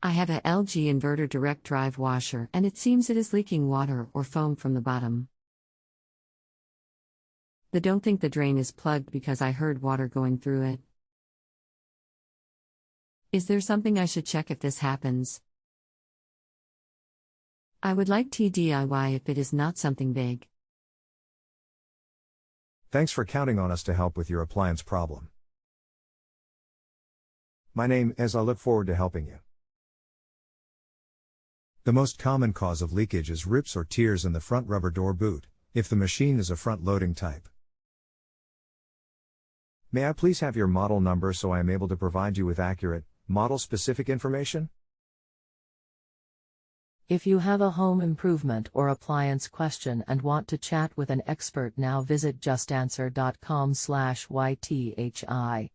I have a LG inverter direct drive washer and it seems it is leaking water or foam from the bottom. I don't think the drain is plugged because I heard water going through it. Is there something I should check if this happens? I would like TDIY if it is not something big. Thanks for counting on us to help with your appliance problem. My name is I look forward to helping you. The most common cause of leakage is rips or tears in the front rubber door boot, if the machine is a front-loading type. May I please have your model number so I am able to provide you with accurate, model-specific information? If you have a home improvement or appliance question and want to chat with an expert now, visit JustAnswer.com/YTHI.